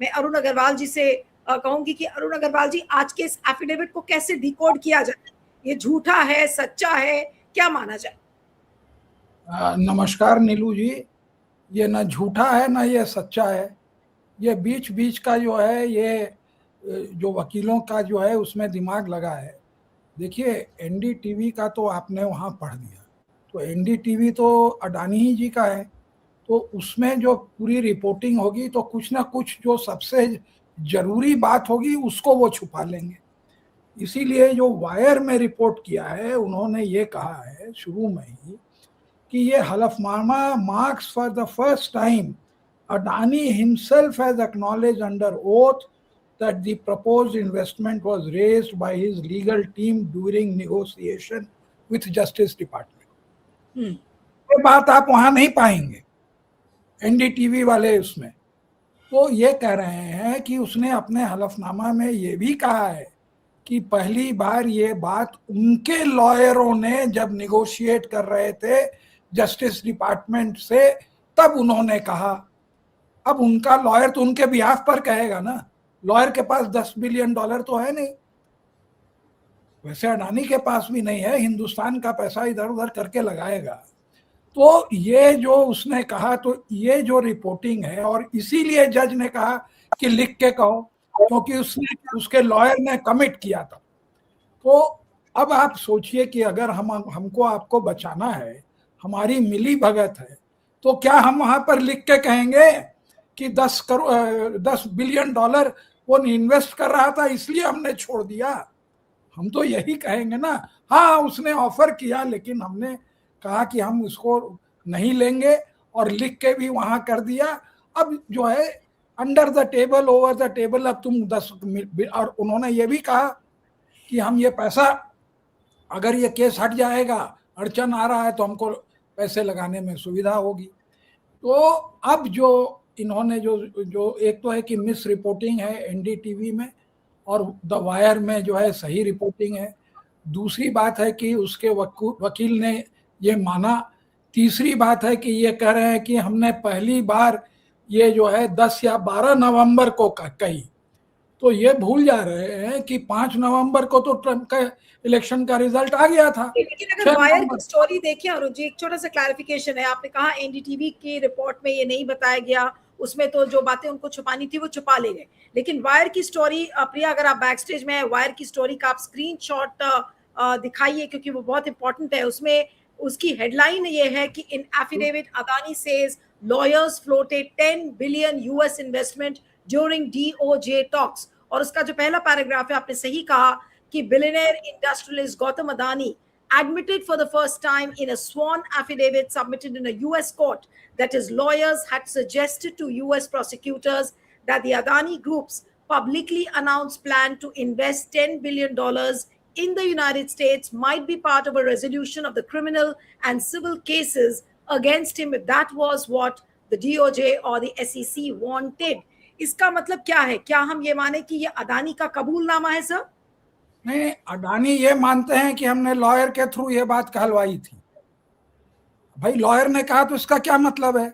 मैं अरुण अग्रवाल जी से कहूंगी कि अरुण अग्रवाल जी, आज के इस एफिडेविट को कैसे डिकोड किया जाए? ये झूठा है, सच्चा है, क्या माना जाए? नमस्कार नीलू जी। ये ना झूठा है ना ये सच्चा है। ये बीच बीच का जो है ये जो वकीलों का जो है उसमें दिमाग लगा है। देखिए, एनडीटीवी का तो आपने वहाँ पढ़ दिया, तो एनडीटीवी तो अडानी ही जी का है। तो उसमें जो पूरी रिपोर्टिंग होगी तो कुछ ना कुछ जो सबसे जरूरी बात होगी उसको वो छुपा लेंगे। इसीलिए जो वायर में रिपोर्ट किया है उन्होंने ये कहा है शुरू में ही कि ये हलफनामा marks for the first time Adani himself has acknowledged under oath that the proposed investment was raised by his legal team during negotiation with Justice Department। ये बात आप वहां नहीं पाएंगे एनडीटीवी वाले उसमें। तो ये कह रहे हैं कि उसने अपने हलफनामा में ये भी कहा है कि पहली बार ये बात उनके लॉयरों ने जब निगोशिएट कर रहे थे जस्टिस डिपार्टमेंट से तब उन्होंने कहा। अब उनका लॉयर तो उनके बिहाफ पर कहेगा ना, लॉयर के पास $10 बिलियन तो है नहीं, वैसे अडानी के पास भी नहीं है, हिंदुस्तान का पैसा इधर उधर करके लगाएगा। तो ये जो उसने कहा, तो ये जो रिपोर्टिंग है, और इसीलिए जज ने कहा कि लिख के कहो, क्योंकि उसके लॉयर ने कमिट किया था। तो अब आप सोचिए कि अगर हमको आपको बचाना है, हमारी मिली भगत है, तो क्या हम वहां पर लिख के कहेंगे कि 10 बिलियन डॉलर वो इन्वेस्ट कर रहा था इसलिए हमने छोड़ दिया? हम तो यही कहेंगे ना, हाँ उसने ऑफर किया लेकिन हमने कहा कि हम उसको नहीं लेंगे, और लिख के भी वहां कर दिया। अब जो है under the table over the table अब तुम 10, और उन्होंने ये भी कहा कि हम ये पैसा, अगर ये केस हट जाएगा, अड़चन आ रहा है तो हमको पैसे लगाने में सुविधा होगी। तो अब जो इन्होंने जो एक तो है कि मिस रिपोर्टिंग है एनडीटीवी में, और द वायर में जो है सही रिपोर्टिंग है। दूसरी बात है कि उसके वकील ने ये माना। तीसरी बात है कि ये कह रहे हैं कि हमने पहली बार ये जो है 10 या 12 नवंबर को कही, तो ये भूल जा रहे हैं कि 5 नवंबर को तो ट्रंप का इलेक्शन का रिजल्ट आ गया था। लेकिन अगर वायर की स्टोरी देखें अरुण जी, एक छोटा सा क्लैरिफिकेशन है। आपने कहा एनडीटीवी की रिपोर्ट में ये नहीं बताया गया, उसमें तो जो बातें उनको छुपानी थी वो छुपा ले गए। लेकिन वायर की स्टोरी, प्रिया अगर आप बैक स्टेज में है, वायर की स्टोरी का आप स्क्रीनशॉट दिखाइए, क्योंकि वो बहुत इंपॉर्टेंट है। उसमें उसकी हेडलाइन ये है कि in affidavit Adani says lawyers floated 10 billion US investment during DOJ talks. और उसका जो पहला पैराग्राफ है, आपने सही कहा कि billionaire industrialist Gautam Adani admitted for the first time in a sworn affidavit submitted in a US court that his lawyers had suggested to US prosecutors that the Adani groups publicly announced plan to invest $10 billion in the United States might be part of a resolution of the criminal and civil cases against him if that was what the DOJ or the SEC wanted। इसका मतलब क्या है? क्या हम ये माने कि ये अदानी का कबूलनामा है सर? नहीं, अडानी ये मानते हैं कि हमने लॉयर के थ्रू ये बात कहलवाई थी। भाई लॉयर ने कहा तो इसका क्या मतलब है?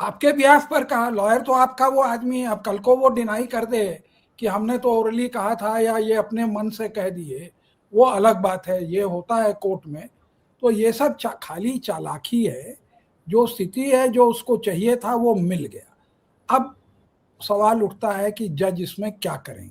आपके बिहाफ पर कहा, लॉयर तो आपका वो आदमी है। अब कल को वो डिनाई कर दे कि हमने तो ओरली कहा था या ये अपने मन से कह दिए, वो अलग बात है, ये होता है कोर्ट में। तो ये सब खाली चालाकी है। जो स्थिति है, जो उसको चाहिए था वो मिल गया। अब सवाल उठता है कि जज इसमें क्या करेंगे,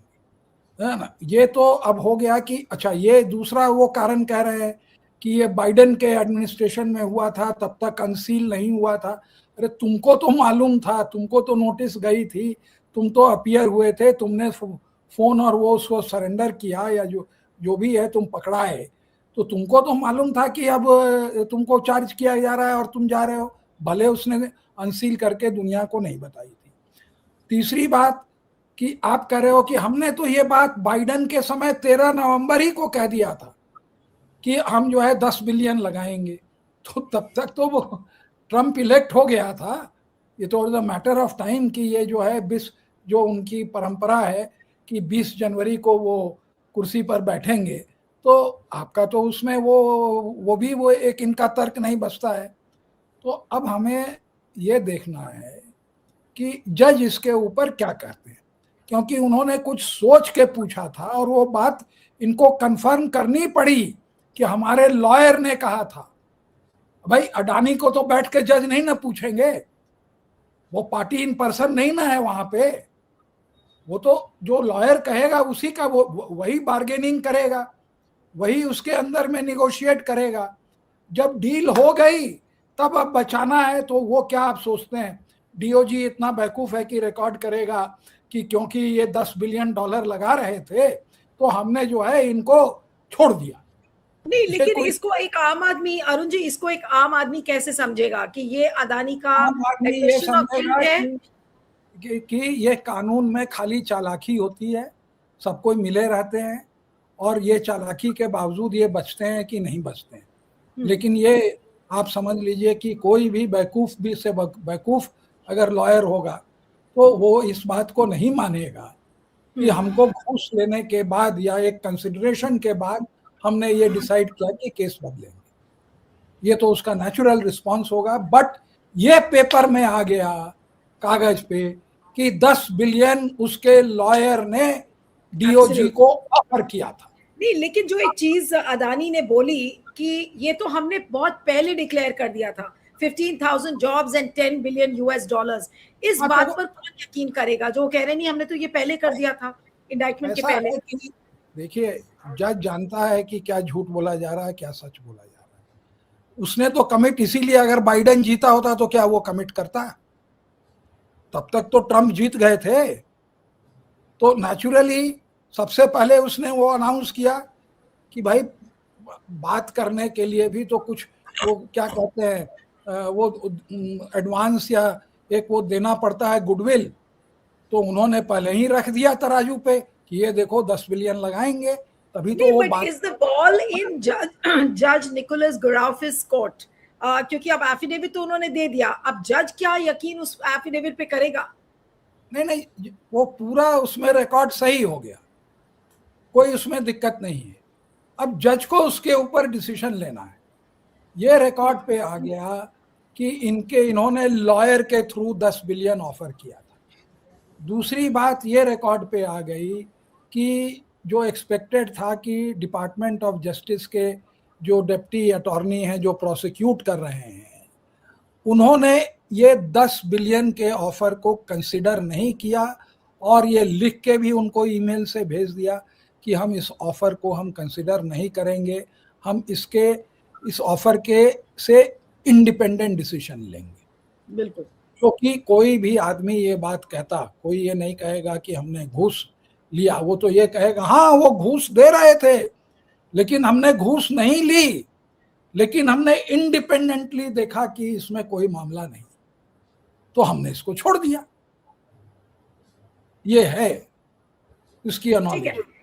है ना? ये तो अब हो गया कि अच्छा, ये दूसरा वो कारण कह रहे हैं कि ये बाइडेन के एडमिनिस्ट्रेशन में हुआ था, तब तक कंसील नहीं हुआ था। अरे तुमको तो मालूम था, तुमको तो नोटिस गई थी, तुम तो अपीयर हुए थे, तुमने फोन और वो उसको सरेंडर किया या जो जो भी है तुम पकड़ाए, तो तुमको तो मालूम था कि अब तुमको चार्ज किया जा रहा है और तुम जा रहे हो, भले उसने अनसील करके दुनिया को नहीं बताई थी। तीसरी बात कि आप कह रहे हो कि हमने तो ये बात बाइडेन के समय 13 नवंबर ही को कह दिया था कि हम जो है 10 बिलियन लगाएंगे, तो तब तक तो वो ट्रंप इलेक्ट हो गया था। ये तो द मैटर ऑफ टाइम कि ये जो है 20, जो उनकी परंपरा है कि 20 जनवरी को वो कुर्सी पर बैठेंगे, तो आपका तो उसमें वो भी वो एक इनका तर्क नहीं बचता है। तो अब हमें ये देखना है कि जज इसके ऊपर क्या कहते हैं, क्योंकि उन्होंने कुछ सोच के पूछा था और वो बात इनको कंफर्म करनी पड़ी कि हमारे लॉयर ने कहा था। भाई अडानी को तो बैठ के जज नहीं ना पूछेंगे, वो पार्टी इन पर्सन नहीं ना है वहां पे, वो तो जो लॉयर कहेगा उसी का वो वही बार्गेनिंग करेगा, वही उसके अंदर में निगोशिएट करेगा। जब डील हो गई तब अब बचाना है तो वो क्या आप सोचते हैं डीओजी इतना बेवकूफ है कि रिकॉर्ड करेगा कि क्योंकि ये $10 बिलियन लगा रहे थे तो हमने जो है इनको छोड़ दिया। नहीं, लेकिन इसको एक आम आदमी, अरुण जी, इसको एक आम आदमी कैसे समझेगा कि ये अदानी का आम आदमी ये admission of guilt समझेगा है? कि ये कानून में खाली चालाकी होती है, सब कोई मिले रहते हैं और ये चालाकी के बावजूद ये बचते हैं कि नहीं बचते हैं। लेकिन ये आप समझ लीजिए कि कोई भी बेवकूफ भी से बेवकूफ अगर लॉयर होगा तो वो इस बात को नहीं मानेगा कि हमको घूस लेने के बाद या एक कंसिडरेशन के बाद हमने ये डिसाइड किया कि केस बदलेंगे। ये तो उसका नेचुरल रिस्पांस होगा। बट ये पेपर में आ गया कागज पे कि 10 बिलियन उसके लॉयर ने डीओजी को ऑफर किया था। नहीं, लेकिन जो एक चीज अदानी ने बोली कि ये तो हमने बहुत पहले डिक्लेयर कर दिया था, 15,000 jobs and 10 billion US dollars. इस बात पर कौन यकीन करेगा जो कह रहे नहीं हमने तो ये पहले कर दिया था इंडाइटमेंट के पहले। देखिए जज जानता है कि क्या झूठ बोला जा रहा है, क्या सच बोला जा रहा है। उसने तो कमिट, इसीलिए अगर बाइडेन जीता होता तो क्या वो कमिट करता? तब तक तो ट्रम्प जीत गए थे। तो नेचुरली सबसे पहले उसने वो अनाउंस किया कि भाई बात करने के लिए भी तो कुछ वो क्या कहते हैं वो एडवांस या एक वो देना पड़ता है गुडविल। तो उन्होंने पहले ही रख दिया तराजू पे कि ये देखो 10 बिलियन लगाएंगे, तभी तो वो बात। इज द बॉल इन जज निकोलस गुराफिस कोर्ट, क्योंकि अब एफिडेविट तो उन्होंने दे दिया, अब जज क्या यकीन उस एफिडेविट पे करेगा? नहीं, वो पूरा उसमें रिकॉर्ड सही हो गया, कोई उसमें दिक्कत नहीं है। अब जज को उसके ऊपर डिसीजन लेना है। ये रिकॉर्ड पे आ गया कि इन्होंने लॉयर के थ्रू 10 बिलियन ऑफर किया था। दूसरी बात ये रिकॉर्ड पे आ गई कि जो एक्सपेक्टेड था कि डिपार्टमेंट ऑफ जस्टिस के जो डिप्टी अटॉर्नी हैं जो प्रोसिक्यूट कर रहे हैं, उन्होंने ये 10 बिलियन के ऑफर को कंसिडर नहीं किया और ये लिख के भी उनको ईमेल से भेज दिया कि हम इस ऑफर को हम कंसिडर नहीं करेंगे, हम इस ऑफर के से इंडिपेंडेंट डिसीजन लेंगे। बिल्कुल, क्योंकि कोई भी आदमी ये बात कहता, कोई ये नहीं कहेगा कि हमने घूस लिया, वो तो ये कहेगा हाँ वो घूस दे रहे थे लेकिन हमने घूस नहीं ली, लेकिन हमने इंडिपेंडेंटली देखा कि इसमें कोई मामला नहीं, तो हमने इसको छोड़ दिया। ये है इसकी अनॉलिटी।